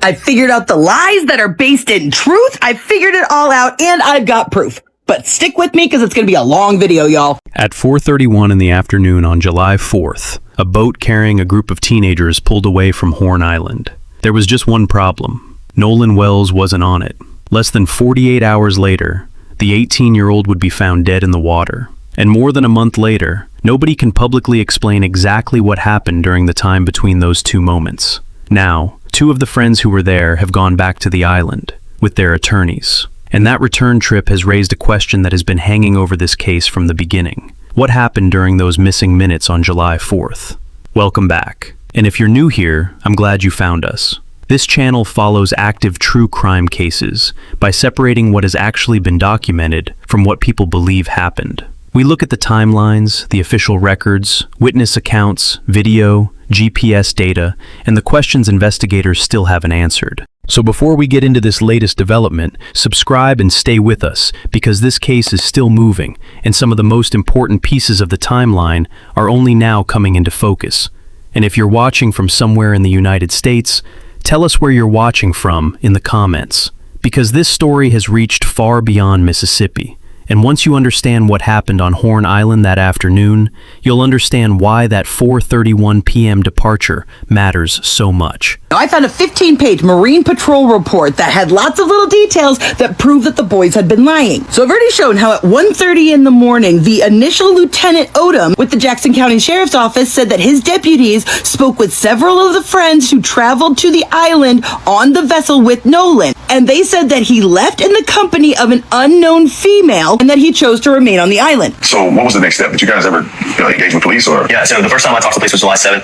I figured out the lies that are based in truth. I figured it all out, and I've got proof. But stick with me because it's going to be a long video, y'all. At 4:31 in the afternoon on July 4th, a boat carrying a group of teenagers pulled away from Horn Island. There was just one problem. Nolan Wells wasn't on it. Less than 48 hours later, the 18-year-old would be found dead in the water. And more than a month later, nobody can publicly explain exactly what happened during the time between those two moments. Now, two of the friends who were there have gone back to the island with their attorneys. And that return trip has raised a question that has been hanging over this case from the beginning. What happened during those missing minutes on July 4th? Welcome back. And if you're new here, I'm glad you found us. This channel follows active true crime cases by separating what has actually been documented from what people believe happened. We look at the timelines, the official records, witness accounts, video, GPS data, and the questions investigators still haven't answered. So before we get into this latest development, subscribe and stay with us because this case is still moving and some of the most important pieces of the timeline are only now coming into focus. And if you're watching from somewhere in the United States, tell us where you're watching from in the comments, because this story has reached far beyond Mississippi. And once you understand what happened on Horn Island that afternoon, you'll understand why that 4:31 p.m. departure matters so much. I found a 15-page Marine Patrol report that had lots of little details that prove that the boys had been lying. So I've already shown how at 1:30 in the morning, the initial Lieutenant Odom with the Jackson County Sheriff's Office said that his deputies spoke with several of the friends who traveled to the island on the vessel with Nolan. And they said that he left in the company of an unknown female and that he chose to remain on the island. So what was the next step? Did you guys ever engage with police? Or? Yeah, so the first time I talked to the police was July 7th.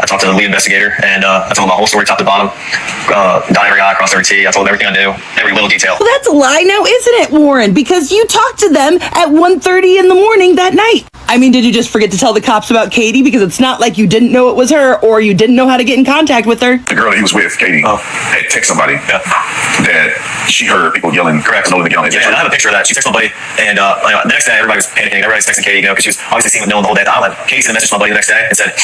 I talked to the lead investigator, and I told him my whole story top to bottom. Dot every I, cross every T. I told him everything I knew, every little detail. Well, that's a lie now, isn't it, Warren? Because you talked to them at 1:30 in the morning that night. I mean, did you just forget to tell the cops about Katie? Because it's not like you didn't know it was her or you didn't know how to get in contact with her. The girl that he was with, Katie, had texted somebody that she heard people yelling. Correct. Nolan yelling. Yeah, and I have a picture of that. She texted my buddy, and the next day everybody was panicking. Everybody was texting Katie, because she was obviously seen with Nolan the whole day at the island. Katie sent a message to my buddy the next day and said,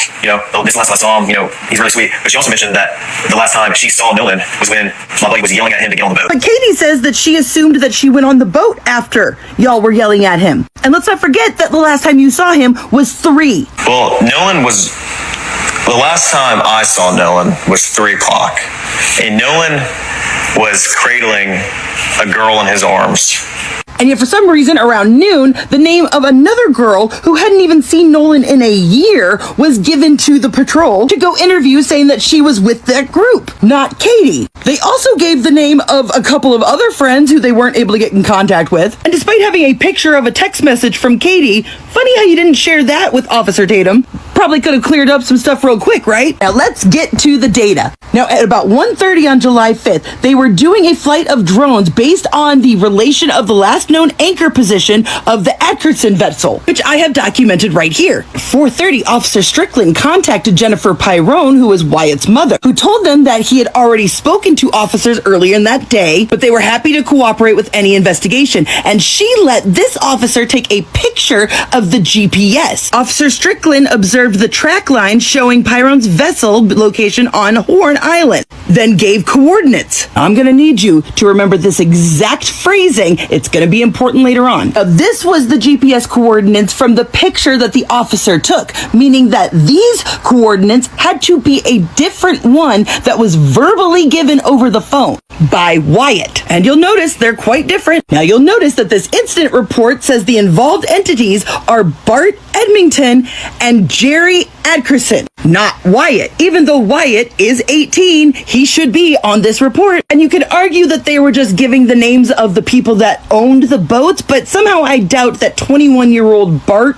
oh, this is the last time I saw him, he's really sweet. But she also mentioned that the last time she saw Nolan was when my buddy was yelling at him to get on the boat. But Katie says that she assumed that she went on the boat after y'all were yelling at him. And let's not forget that the last time you saw him was 3. Well, the last time I saw Nolan was 3 o'clock. And Nolan was cradling a girl in his arms. And yet for some reason around noon, the name of another girl who hadn't even seen Nolan in a year was given to the patrol to go interview, saying that she was with that group, not Katie. They also gave the name of a couple of other friends who they weren't able to get in contact with. And despite having a picture of a text message from Katie, funny how you didn't share that with Officer Tatum. Probably could have cleared up some stuff real quick, right? Now let's get to the data. Now at about 1:30 on July 5th, they were doing a flight of drones based on the relation of the last known anchor position of the Atkinson vessel, which I have documented right here. 4:30, Officer Strickland contacted Jennifer Pyrone, who was Wyatt's mother, who told them that he had already spoken to officers earlier in that day, but they were happy to cooperate with any investigation. And she let this officer take a picture of the GPS. Officer Strickland observed the track line showing Pyrone's vessel location on Horn Island, then gave coordinates. I'm going to need you to remember this exact phrasing. It's going to be important later on. This was the GPS coordinates from the picture that the officer took, meaning that these coordinates had to be a different one that was verbally given over the phone by Wyatt. And you'll notice they're quite different. Now you'll notice that this incident report says the involved entities are Bart Edmington and Jerry Adkerson, not Wyatt. Even though Wyatt is 18, he should be on this report. And you could argue that they were just giving the names of the people that owned the boats, but somehow I doubt that 21-year-old Bart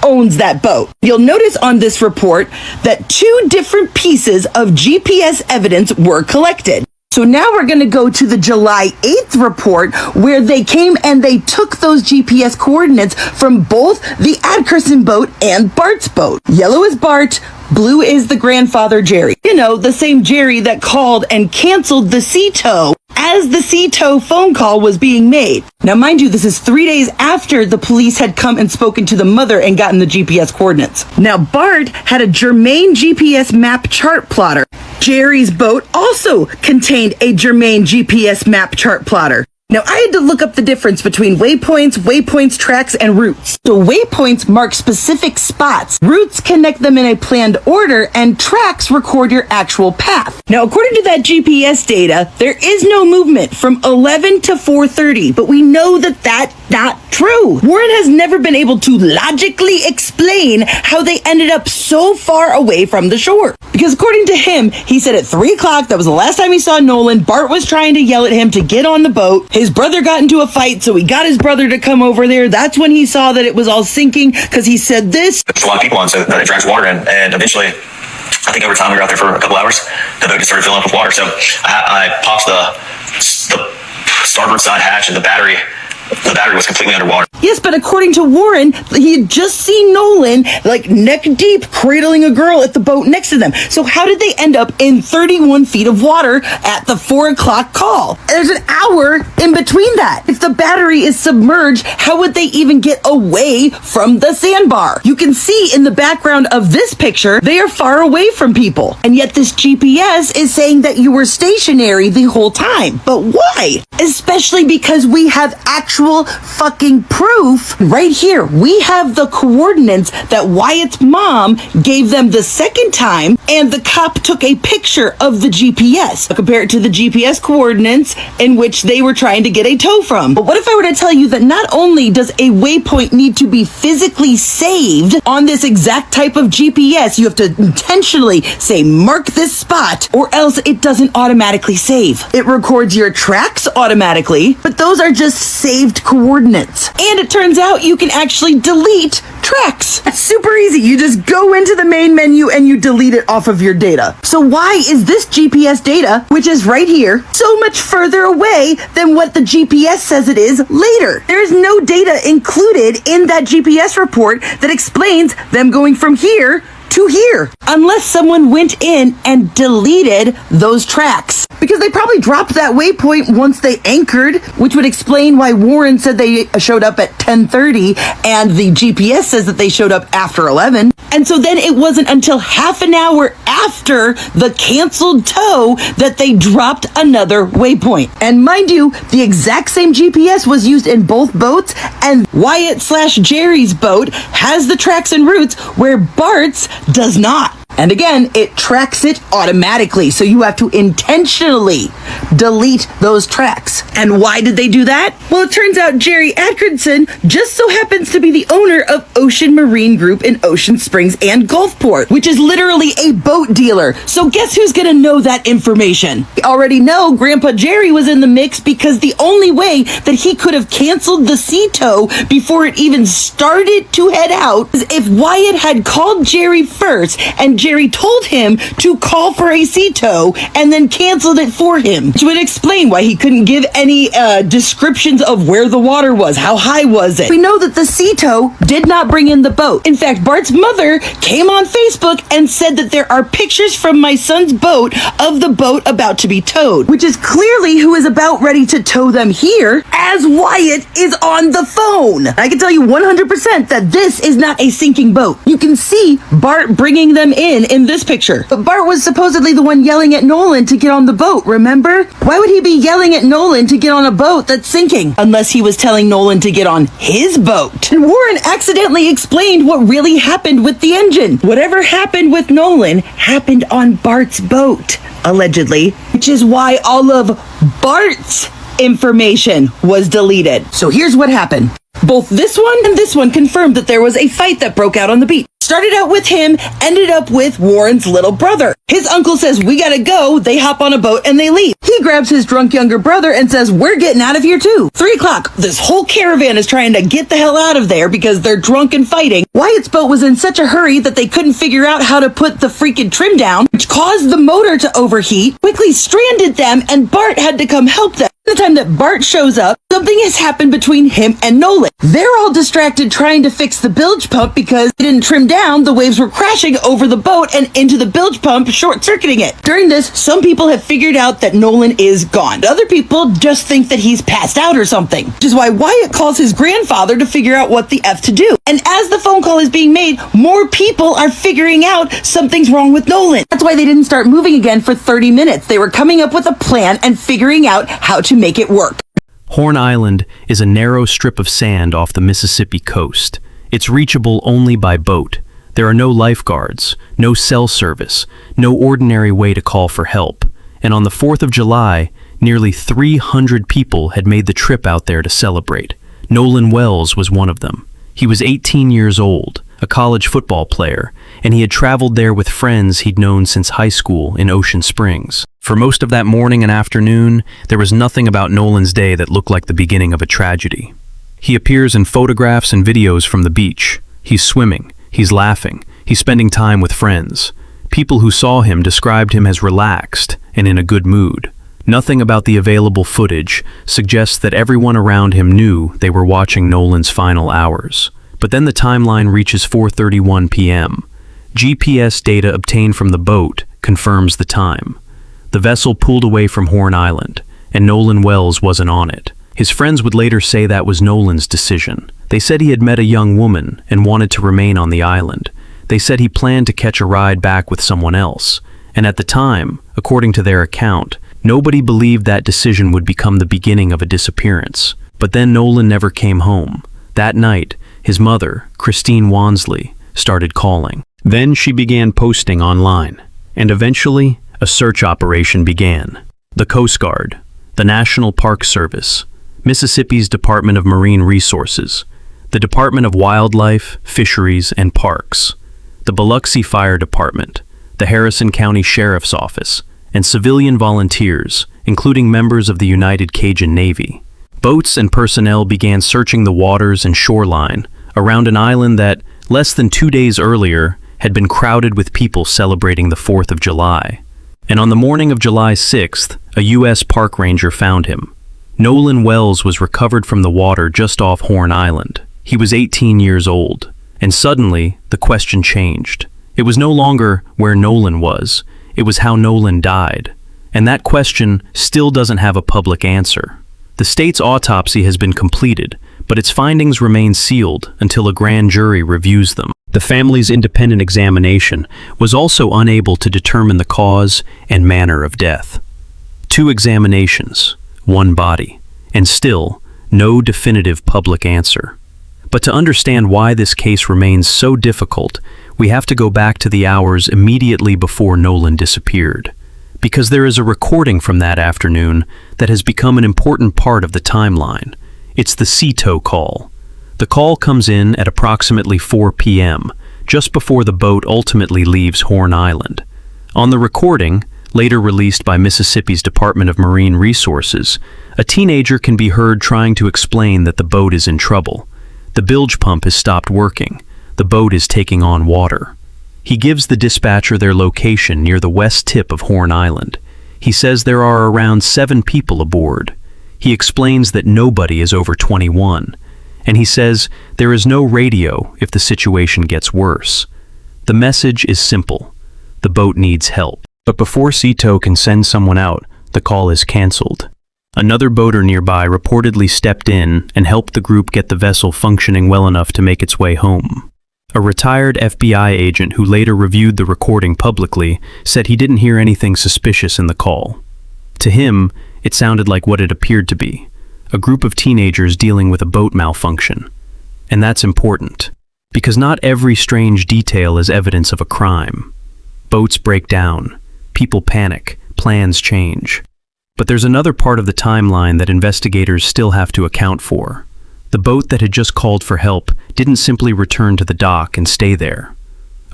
owns that boat. You'll notice on this report that 2 different pieces of GPS evidence were collected. So now we're going to go to the July 8th report where they came and they took those GPS coordinates from both the Adkerson boat and Bart's boat. Yellow is Bart, blue is the grandfather Jerry. The same Jerry that called and canceled the sea tow as the sea tow phone call was being made. Now, mind you, this is 3 days after the police had come and spoken to the mother and gotten the GPS coordinates. Now, Bart had a germane GPS map chart plotter. Jerry's boat also contained a germane GPS map chart plotter. Now, I had to look up the difference between waypoints, tracks, and routes. So waypoints mark specific spots, routes connect them in a planned order, and tracks record your actual path. Now, according to that GPS data, there is no movement from 11 to 4:30, but we know that that's not true. Warren has never been able to logically explain how they ended up so far away from the shore. Because according to him, he said at 3 o'clock, that was the last time he saw Nolan, Bart was trying to yell at him to get on the boat. His brother got into a fight, so he got his brother to come over there. That's when he saw that it was all sinking, because he said this. There's a lot of people on, so that it drags water in, and eventually, I think over time we were out there for a couple hours, the boat just started filling up with water. So I popped the starboard side hatch, and the battery was completely underwater. Yes, but according to Warren, he had just seen Nolan, like neck deep, cradling a girl at the boat next to them. So how did they end up in 31 feet of water at the 4 o'clock call? There's an hour in between that. If the battery is submerged, how would they even get away from the sandbar? You can see in the background of this picture, they are far away from people. And yet this GPS is saying that you were stationary the whole time. But why? Especially because we have actual fucking proof right here. We have the coordinates that Wyatt's mom gave them the second time, and the cop took a picture of the GPS. Compare it to the GPS coordinates in which they were trying to get a tow from. But what if I were to tell you that not only does a waypoint need to be physically saved on this exact type of GPS, you have to intentionally say, mark this spot, or else it doesn't automatically save. It records your tracks automatically, but those are just saved coordinates. And it turns out you can actually delete tracks. That's super easy. You just go into the main menu and you delete it off of your data. So why is this GPS data, which is right here, so much further away than what the GPS says it is later? There is no data included in that GPS report that explains them going from here to here, unless someone went in and deleted those tracks. Because they probably dropped that waypoint once they anchored, which would explain why Warren said they showed up at 10:30 and the GPS says that they showed up after 11. And so then it wasn't until half an hour after the canceled tow that they dropped another waypoint. And mind you, the exact same GPS was used in both boats, and Wyatt/Jerry's boat has the tracks and routes where Bart's does not. And again, it tracks it automatically, so you have to intentionally delete those tracks. And why did they do that? Well, it turns out Jerry Atkinson just so happens to be the owner of Ocean Marine Group in Ocean Springs and Gulfport, which is literally a boat dealer. So guess who's gonna know that information? We already know Grandpa Jerry was in the mix, because the only way that he could have canceled the sea tow before it even started to head out is if Wyatt had called Jerry first, and Jerry told him to call for a sea tow and then canceled it for him, which would explain why he couldn't give any descriptions of where the water was, how high was it. We know that the sea tow did not bring in the boat. In fact, Bart's mother came on Facebook and said that there are pictures from my son's boat of the boat about to be towed, which is clearly who is about ready to tow them here, as Wyatt is on the phone. I can tell you 100% that this is not a sinking boat. You can see Bart bringing them in this picture. But Bart was supposedly the one yelling at Nolan to get on the boat, remember? Why would he be yelling at Nolan to get on a boat that's sinking? Unless he was telling Nolan to get on his boat. And Warren accidentally explained what really happened with the engine. Whatever happened with Nolan happened on Bart's boat, allegedly, which is why all of Bart's information was deleted. So here's what happened. Both this one and this one confirmed that there was a fight that broke out on the beach. Started out with him, ended up with Warren's little brother. His uncle says, we gotta go. They hop on a boat and they leave. He grabs his drunk younger brother and says, we're getting out of here too. 3 o'clock, this whole caravan is trying to get the hell out of there because they're drunk and fighting. Wyatt's boat was in such a hurry that they couldn't figure out how to put the freaking trim down, which caused the motor to overheat, quickly stranded them, and Bart had to come help them. The time that Bart shows up, Something has happened between him and Nolan. They're all distracted trying to fix the bilge pump because they didn't trim down. The waves were crashing over the boat and into the bilge pump, short-circuiting it. During this, some people have figured out that Nolan is gone. Other people just think that he's passed out or something, which is why Wyatt calls his grandfather to figure out what the F to do. And as the phone call is being made, more people are figuring out something's wrong with Nolan. That's why they didn't start moving again for 30 minutes. They were coming up with a plan and figuring out how to make it work. Horn Island is a narrow strip of sand off the Mississippi coast. It's reachable only by boat. There are no lifeguards, no cell service, no ordinary way to call for help. And on the 4th of July, nearly 300 people had made the trip out there to celebrate. Nolan Wells was one of them. He was 18 years old, a college football player, and he had traveled there with friends he'd known since high school in Ocean Springs. For most of that morning and afternoon, there was nothing about Nolan's day that looked like the beginning of a tragedy. He appears in photographs and videos from the beach. He's swimming, he's laughing, he's spending time with friends. People who saw him described him as relaxed and in a good mood. Nothing about the available footage suggests that everyone around him knew they were watching Nolan's final hours. But then the timeline reaches 4:31 p.m. GPS data obtained from the boat confirms the time. The vessel pulled away from Horn Island, and Nolan Wells wasn't on it. His friends would later say that was Nolan's decision. They said he had met a young woman and wanted to remain on the island. They said he planned to catch a ride back with someone else. And at the time, according to their account, nobody believed that decision would become the beginning of a disappearance. But then Nolan never came home. That night, his mother, Christine Wansley, started calling. Then she began posting online, and eventually, a search operation began. The Coast Guard, the National Park Service, Mississippi's Department of Marine Resources, the Department of Wildlife, Fisheries, and Parks, the Biloxi Fire Department, the Harrison County Sheriff's Office, and civilian volunteers, including members of the United Cajun Navy. Boats and personnel began searching the waters and shoreline around an island that, less than 2 days earlier, had been crowded with people celebrating the 4th of July. And on the morning of July 6th, a U.S. park ranger found him. Nolan Wells was recovered from the water just off Horn Island. He was 18 years old, and suddenly the question changed. It was no longer where Nolan was, it was how Nolan died. And that question still doesn't have a public answer. The state's autopsy has been completed, but its findings remain sealed until a grand jury reviews them. The family's independent examination was also unable to determine the cause and manner of death. 2 examinations, 1 body, and still no definitive public answer. But to understand why this case remains so difficult, we have to go back to the hours immediately before Nolan disappeared. Because there is a recording from that afternoon that has become an important part of the timeline. It's the CETO call. The call comes in at approximately 4 p.m., just before the boat ultimately leaves Horn Island. On the recording, later released by Mississippi's Department of Marine Resources, a teenager can be heard trying to explain that the boat is in trouble. The bilge pump has stopped working. The boat is taking on water. He gives the dispatcher their location near the west tip of Horn Island. He says there are around 7 people aboard. He explains that nobody is over 21. And he says there is no radio if the situation gets worse. The message is simple. The boat needs help. But before CETO can send someone out, the call is canceled. Another boater nearby reportedly stepped in and helped the group get the vessel functioning well enough to make its way home. A retired FBI agent who later reviewed the recording publicly said he didn't hear anything suspicious in the call. To him, it sounded like what it appeared to be, a group of teenagers dealing with a boat malfunction. And that's important, because not every strange detail is evidence of a crime. Boats break down, people panic, plans change. But there's another part of the timeline that investigators still have to account for. The boat that had just called for help didn't simply return to the dock and stay there.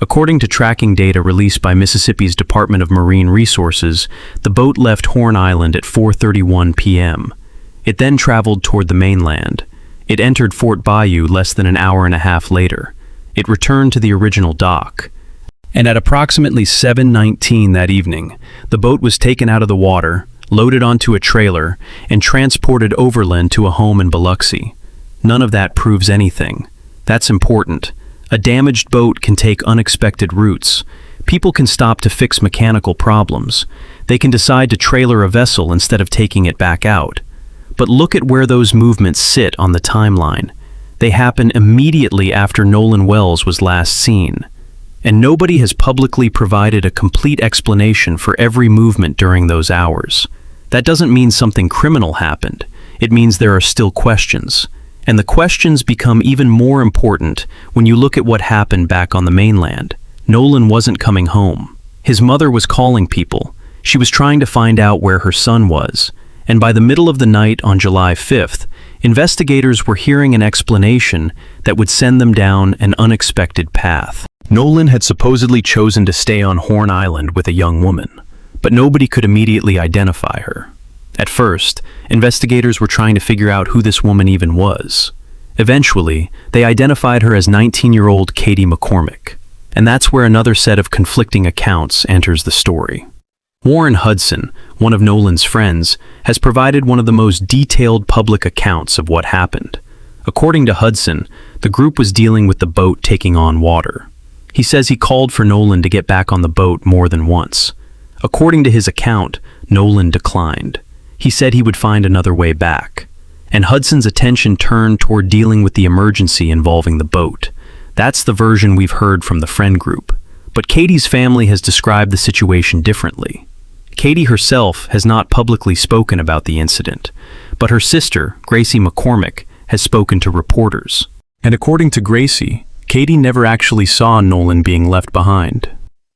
According to tracking data released by Mississippi's Department of Marine Resources, the boat left Horn Island at 4:31 p.m. It then traveled toward the mainland. It entered Fort Bayou less than an hour and a half later. It returned to the original dock. And at approximately 7:19 that evening, the boat was taken out of the water, loaded onto a trailer, and transported overland to a home in Biloxi. None of that proves anything. That's important. A damaged boat can take unexpected routes. People can stop to fix mechanical problems. They can decide to trailer a vessel instead of taking it back out. But look at where those movements sit on the timeline. They happen immediately after Nolan Wells was last seen. And nobody has publicly provided a complete explanation for every movement during those hours. That doesn't mean something criminal happened. It means there are still questions. And the questions become even more important when you look at what happened back on the mainland. Nolan wasn't coming home. His mother was calling people. She was trying to find out where her son was. And by the middle of the night on July 5th, investigators were hearing an explanation that would send them down an unexpected path. Nolan had supposedly chosen to stay on Horn Island with a young woman, but nobody could immediately identify her. At first, investigators were trying to figure out who this woman even was. Eventually, they identified her as 19-year-old Katie McCormick, and that's where another set of conflicting accounts enters the story. Warren Hudson, one of Nolan's friends, has provided one of the most detailed public accounts of what happened. According to Hudson, the group was dealing with the boat taking on water. He says he called for Nolan to get back on the boat more than once. According to his account, Nolan declined. He said he would find another way back. And Hudson's attention turned toward dealing with the emergency involving the boat. That's the version we've heard from the friend group. But Katie's family has described the situation differently. Katie herself has not publicly spoken about the incident, but her sister, Gracie McCormick, has spoken to reporters. And according to Gracie, Katie never actually saw Nolan being left behind.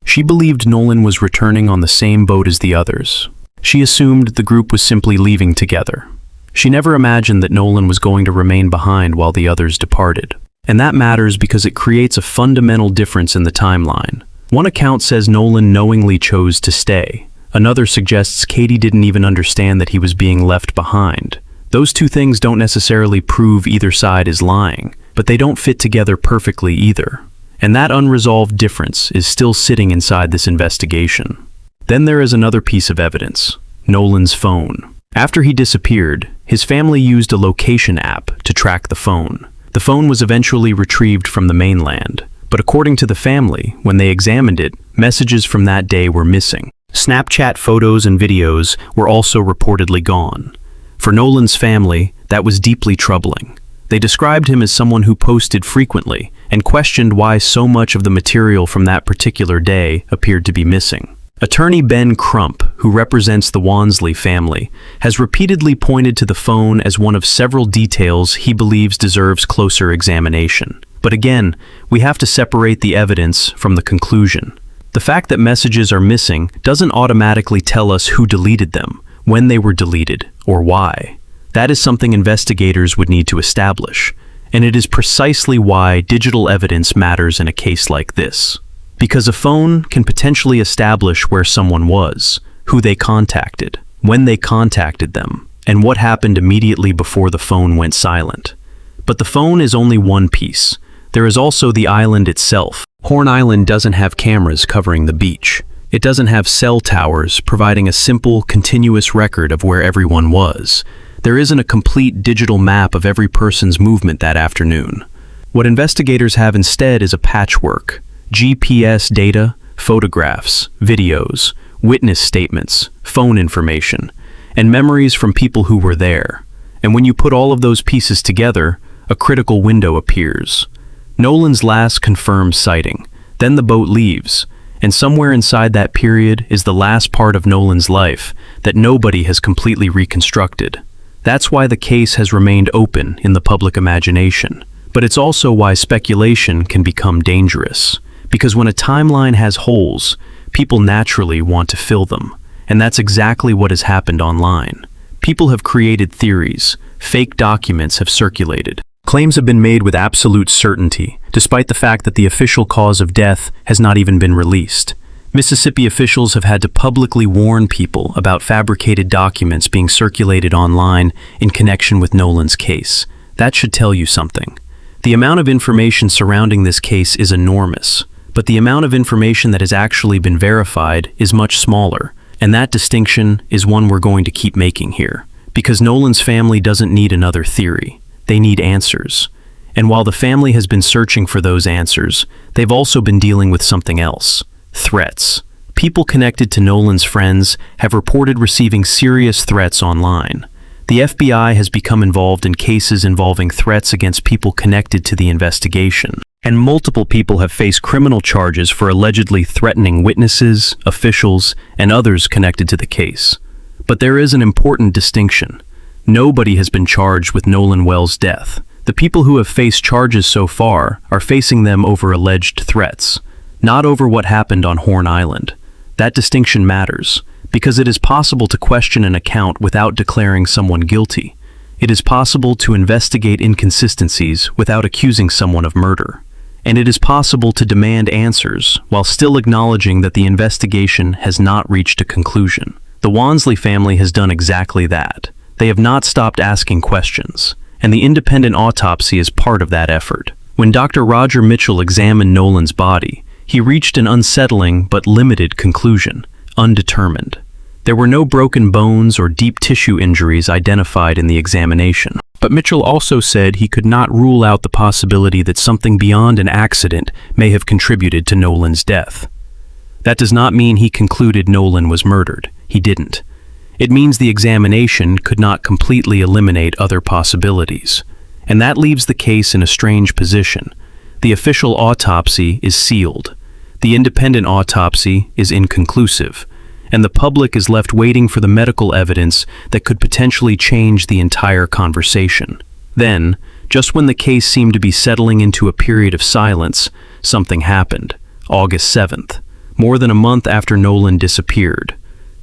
She believed Nolan was returning on the same boat as the others. She assumed the group was simply leaving together. She never imagined that Nolan was going to remain behind while the others departed. And that matters because it creates a fundamental difference in the timeline. One account says Nolan knowingly chose to stay. Another suggests Katie didn't even understand that he was being left behind. Those two things don't necessarily prove either side is lying, but they don't fit together perfectly either. And that unresolved difference is still sitting inside this investigation. Then there is another piece of evidence, Nolan's phone. After he disappeared, his family used a location app to track the phone. The phone was eventually retrieved from the mainland, but according to the family, when they examined it, messages from that day were missing. Snapchat photos and videos were also reportedly gone. For Nolan's family, that was deeply troubling. They described him as someone who posted frequently and questioned why so much of the material from that particular day appeared to be missing. Attorney Ben Crump, who represents the Wansley family, has repeatedly pointed to the phone as one of several details he believes deserves closer examination. But again, we have to separate the evidence from the conclusion. The fact that messages are missing doesn't automatically tell us who deleted them, when they were deleted, or why. That is something investigators would need to establish, and it is precisely why digital evidence matters in a case like this. Because a phone can potentially establish where someone was, who they contacted, when they contacted them, and what happened immediately before the phone went silent. But the phone is only one piece. There is also the island itself. Horn Island doesn't have cameras covering the beach. It doesn't have cell towers providing a simple, continuous record of where everyone was. There isn't a complete digital map of every person's movement that afternoon. What investigators have instead is a patchwork. GPS data, photographs, videos, witness statements, phone information, and memories from people who were there. And when you put all of those pieces together, a critical window appears. Nolan's last confirmed sighting, then the boat leaves, and somewhere inside that period is the last part of Nolan's life that nobody has completely reconstructed. That's why the case has remained open in the public imagination. But it's also why speculation can become dangerous. Because when a timeline has holes, people naturally want to fill them. And that's exactly what has happened online. People have created theories, fake documents have circulated. Claims have been made with absolute certainty, despite the fact that the official cause of death has not even been released. Mississippi officials have had to publicly warn people about fabricated documents being circulated online in connection with Nolan's case. That should tell you something. The amount of information surrounding this case is enormous, but the amount of information that has actually been verified is much smaller, And that distinction is one we're going to keep making here, because Nolan's family doesn't need another theory. They need answers. And while the family has been searching for those answers, they've also been dealing with something else: threats. People connected to Nolan's friends have reported receiving serious threats online. The FBI has become involved in cases involving threats against people connected to the investigation, and multiple people have faced criminal charges for allegedly threatening witnesses, officials, and others connected to the case. But there is an important distinction. Nobody has been charged with Nolan Wells' death. The people who have faced charges so far are facing them over alleged threats, not over what happened on Horn Island. That distinction matters, because it is possible to question an account without declaring someone guilty. It is possible to investigate inconsistencies without accusing someone of murder. And it is possible to demand answers while still acknowledging that the investigation has not reached a conclusion. The Wansley family has done exactly that. They have not stopped asking questions, and the independent autopsy is part of that effort. When Dr. Roger Mitchell examined Nolan's body, he reached an unsettling but limited conclusion: undetermined. There were no broken bones or deep tissue injuries identified in the examination. But Mitchell also said he could not rule out the possibility that something beyond an accident may have contributed to Nolan's death. That does not mean he concluded Nolan was murdered. He didn't. It means the examination could not completely eliminate other possibilities. And that leaves the case in a strange position. The official autopsy is sealed. The independent autopsy is inconclusive. And the public is left waiting for the medical evidence that could potentially change the entire conversation. Then, just when the case seemed to be settling into a period of silence, something happened. August 7th, more than a month after Nolan disappeared.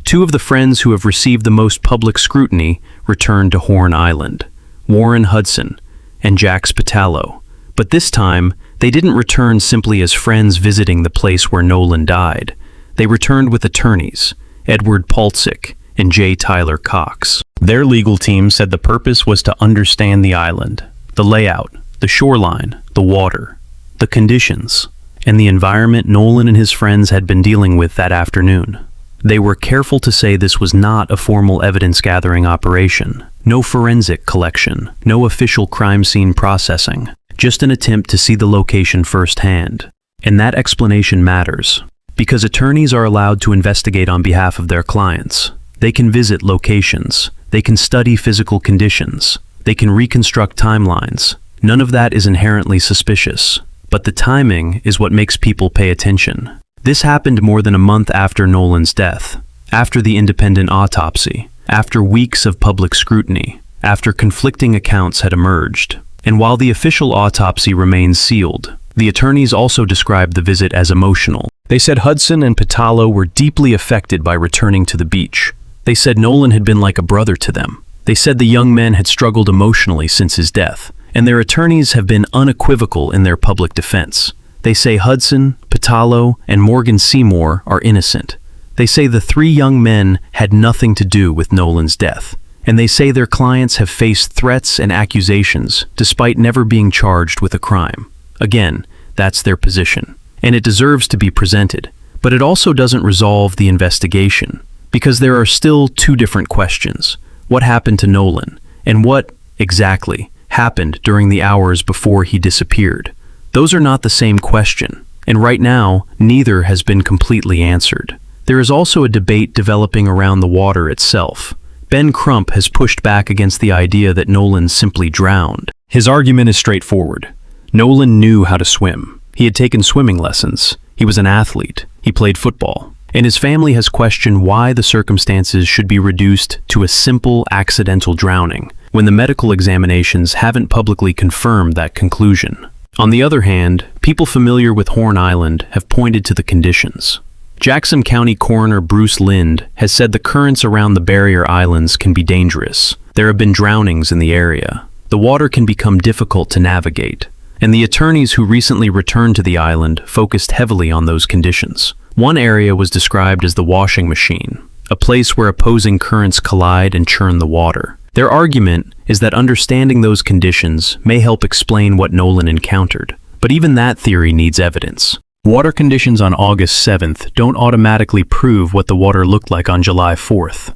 Two of the friends who have received the most public scrutiny returned to Horn Island: Warren Hudson and Jax Patalo. But this time, they didn't return simply as friends visiting the place where Nolan died. They returned with attorneys, Edward Paltzik and J. Tyler Cox. Their legal team said the purpose was to understand the island, the layout, the shoreline, the water, the conditions, and the environment Nolan and his friends had been dealing with that afternoon. They were careful to say this was not a formal evidence-gathering operation, no forensic collection, no official crime scene processing, just an attempt to see the location firsthand. And that explanation matters, because attorneys are allowed to investigate on behalf of their clients. They can visit locations, they can study physical conditions, they can reconstruct timelines. None of that is inherently suspicious, but the timing is what makes people pay attention. This happened more than a month after Nolan's death, after the independent autopsy, after weeks of public scrutiny, after conflicting accounts had emerged. And while the official autopsy remains sealed, the attorneys also described the visit as emotional. They said Hudson and Patalo were deeply affected by returning to the beach. They said Nolan had been like a brother to them. They said the young men had struggled emotionally since his death, and their attorneys have been unequivocal in their public defense. They say Hudson, Patalo, and Morgan Seymour are innocent. They say the three young men had nothing to do with Nolan's death. And they say their clients have faced threats and accusations despite never being charged with a crime. Again, that's their position. And it deserves to be presented. But it also doesn't resolve the investigation, because there are still two different questions. What happened to Nolan? And what, exactly, happened during the hours before he disappeared? Those are not the same question, and right now, neither has been completely answered. There is also a debate developing around the water itself. Ben Crump has pushed back against the idea that Nolan simply drowned. His argument is straightforward. Nolan knew how to swim. He had taken swimming lessons. He was an athlete. He played football. And his family has questioned why the circumstances should be reduced to a simple accidental drowning, when the medical examinations haven't publicly confirmed that conclusion. On the other hand, people familiar with Horn Island have pointed to the conditions. Jackson County Coroner Bruce Lind has said the currents around the barrier islands can be dangerous. There have been drownings in the area. The water can become difficult to navigate. And the attorneys who recently returned to the island focused heavily on those conditions. One area was described as the washing machine, a place where opposing currents collide and churn the water. Their argument is that understanding those conditions may help explain what Nolan encountered. But even that theory needs evidence. Water conditions on August 7th don't automatically prove what the water looked like on July 4th.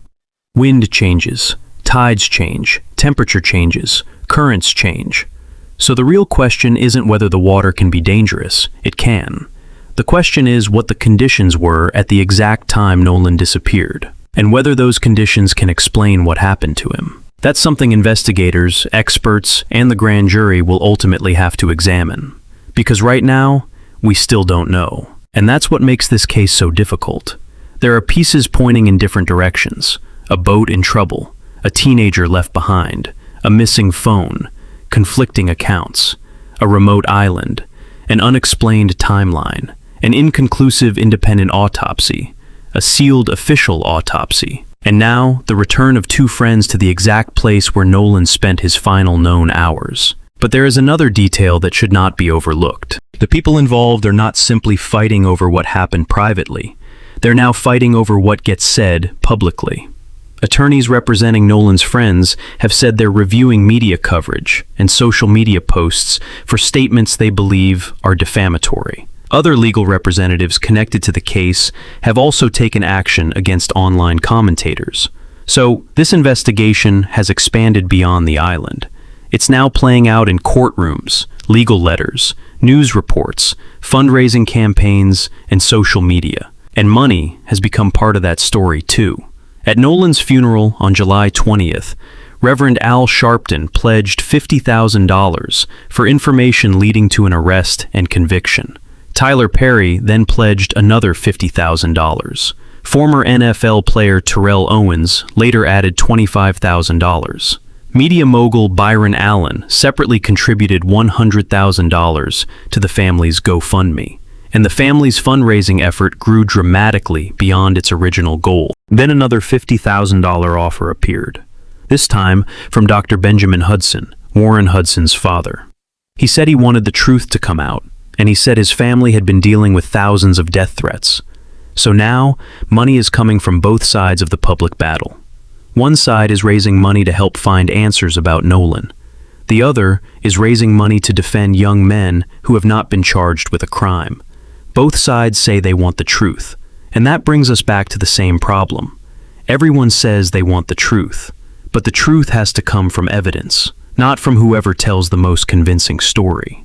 Wind changes, tides change, temperature changes, currents change. So the real question isn't whether the water can be dangerous. It can. The question is what the conditions were at the exact time Nolan disappeared, and whether those conditions can explain what happened to him. That's something investigators, experts, and the grand jury will ultimately have to examine. Because right now, we still don't know. And that's what makes this case so difficult. There are pieces pointing in different directions. A boat in trouble, a teenager left behind, a missing phone, conflicting accounts, a remote island, an unexplained timeline, an inconclusive independent autopsy, a sealed official autopsy, and now the return of two friends to the exact place where Nolan spent his final known hours. But there is another detail that should not be overlooked. The people involved are not simply fighting over what happened privately. They're now fighting over what gets said publicly. Attorneys representing Nolan's friends have said they're reviewing media coverage and social media posts for statements they believe are defamatory. Other legal representatives connected to the case have also taken action against online commentators. So this investigation has expanded beyond the island. It's now playing out in courtrooms, legal letters, news reports, fundraising campaigns, and social media. And money has become part of that story too. At Nolan's funeral on July 20th, Reverend Al Sharpton pledged $50,000 for information leading to an arrest and conviction. Tyler Perry then pledged another $50,000. Former NFL player Terrell Owens later added $25,000. Media mogul Byron Allen separately contributed $100,000 to the family's GoFundMe, and the family's fundraising effort grew dramatically beyond its original goal. Then another $50,000 offer appeared, this time from Dr. Benjamin Hudson, Warren Hudson's father. He said he wanted the truth to come out, and he said his family had been dealing with thousands of death threats. So now, money is coming from both sides of the public battle. One side is raising money to help find answers about Nolan. The other is raising money to defend young men who have not been charged with a crime. Both sides say they want the truth, and that brings us back to the same problem. Everyone says they want the truth, but the truth has to come from evidence, not from whoever tells the most convincing story.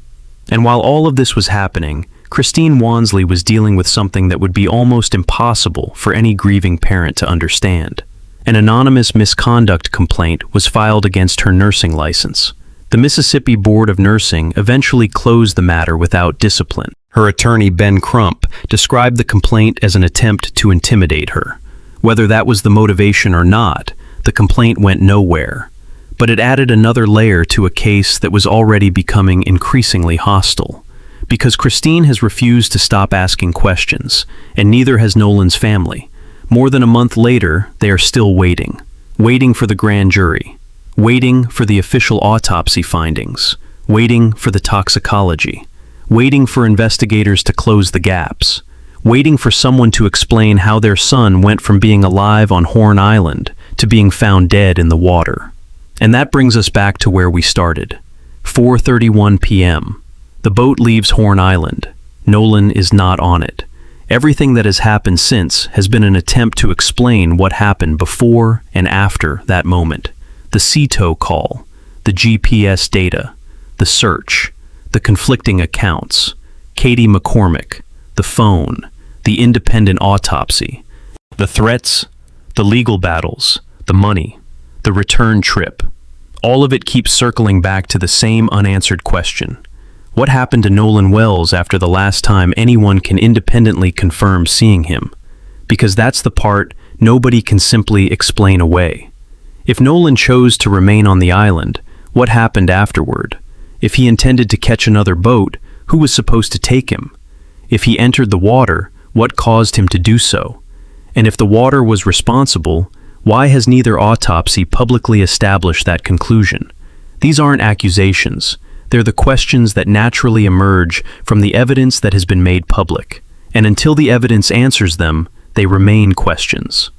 And while all of this was happening, Christine Wansley was dealing with something that would be almost impossible for any grieving parent to understand. An anonymous misconduct complaint was filed against her nursing license. The Mississippi Board of Nursing eventually closed the matter without discipline. Her attorney, Ben Crump, described the complaint as an attempt to intimidate her. Whether that was the motivation or not, the complaint went nowhere. But it added another layer to a case that was already becoming increasingly hostile. Because Christine has refused to stop asking questions, and neither has Nolan's family. More than a month later, they are still waiting. Waiting for the grand jury. Waiting for the official autopsy findings. Waiting for the toxicology. Waiting for investigators to close the gaps. Waiting for someone to explain how their son went from being alive on Horn Island to being found dead in the water. And that brings us back to where we started. 4:31 p.m. The boat leaves Horn Island. Nolan is not on it. Everything that has happened since has been an attempt to explain what happened before and after that moment. The CTO call, the GPS data, the search, the conflicting accounts, Katie McCormick, the phone, the independent autopsy, the threats, the legal battles, the money, the return trip. All of it keeps circling back to the same unanswered question. What happened to Nolan Wells after the last time anyone can independently confirm seeing him? Because that's the part nobody can simply explain away. If Nolan chose to remain on the island, what happened afterward? If he intended to catch another boat, who was supposed to take him? If he entered the water, what caused him to do so? And if the water was responsible, why has neither autopsy publicly established that conclusion? These aren't accusations. They're the questions that naturally emerge from the evidence that has been made public. And until the evidence answers them, they remain questions.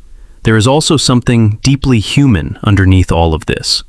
There is also something deeply human underneath all of this.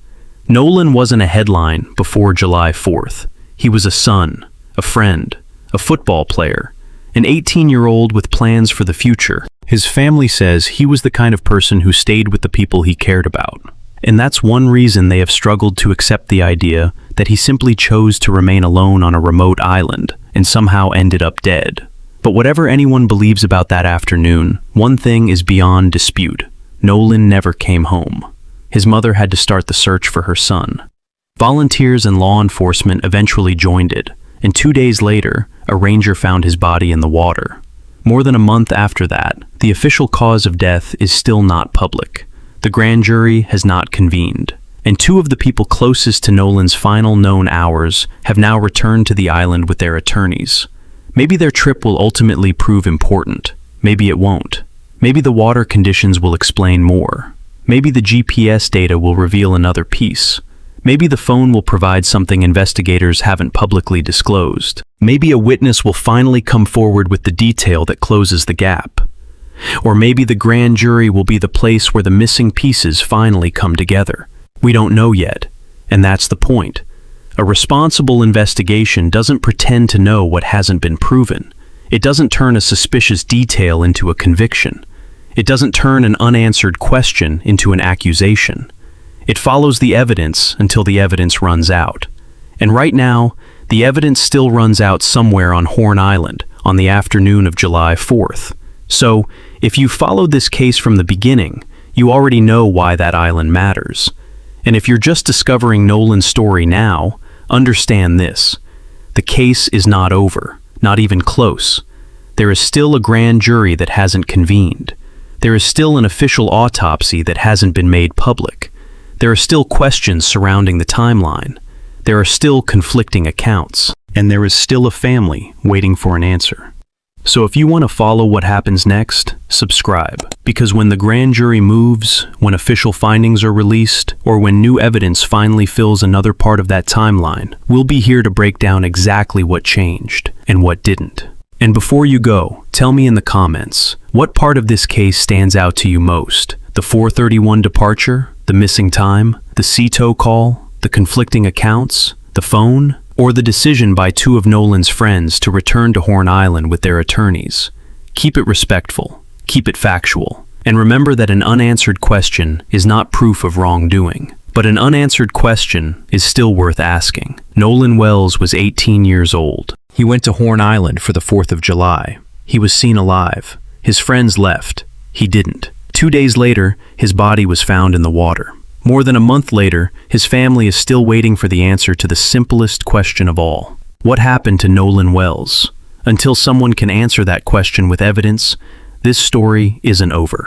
Nolan wasn't a headline before July 4th. He was a son, a friend, a football player, an 18-year-old with plans for the future. His family says he was the kind of person who stayed with the people he cared about. And that's one reason they have struggled to accept the idea that he simply chose to remain alone on a remote island and somehow ended up dead. But whatever anyone believes about that afternoon, one thing is beyond dispute. Nolan never came home. His mother had to start the search for her son. Volunteers and law enforcement eventually joined it, and 2 days later, a ranger found his body in the water. More than a month after that, the official cause of death is still not public. The grand jury has not convened, and 2 of the people closest to Nolan's final known hours have now returned to the island with their attorneys. Maybe their trip will ultimately prove important. Maybe it won't. Maybe the water conditions will explain more. Maybe the GPS data will reveal another piece. Maybe the phone will provide something investigators haven't publicly disclosed. Maybe a witness will finally come forward with the detail that closes the gap. Or maybe the grand jury will be the place where the missing pieces finally come together. We don't know yet, and that's the point. A responsible investigation doesn't pretend to know what hasn't been proven. It doesn't turn a suspicious detail into a conviction. It doesn't turn an unanswered question into an accusation. It follows the evidence until the evidence runs out. And right now, the evidence still runs out somewhere on Horn Island on the afternoon of July 4th. So, if you followed this case from the beginning, you already know why that island matters. And if you're just discovering Nolan's story now, understand this. The case is not over, not even close. There is still a grand jury that hasn't convened. There is still an official autopsy that hasn't been made public. There are still questions surrounding the timeline. There are still conflicting accounts. And there is still a family waiting for an answer. So if you want to follow what happens next, subscribe. Because when the grand jury moves, when official findings are released, or when new evidence finally fills another part of that timeline, we'll be here to break down exactly what changed and what didn't. And before you go, tell me in the comments, what part of this case stands out to you most? The 431 departure? The missing time? The CTO call? The conflicting accounts? The phone? Or the decision by 2 of Nolan's friends to return to Horn Island with their attorneys? Keep it respectful. Keep it factual. And remember that an unanswered question is not proof of wrongdoing. But an unanswered question is still worth asking. Nolan Wells was 18 years old. He went to Horn Island for the 4th of July. He was seen alive. His friends left. He didn't. 2 days later, his body was found in the water. More than a month later, his family is still waiting for the answer to the simplest question of all. What happened to Nolan Wells? Until someone can answer that question with evidence, this story isn't over.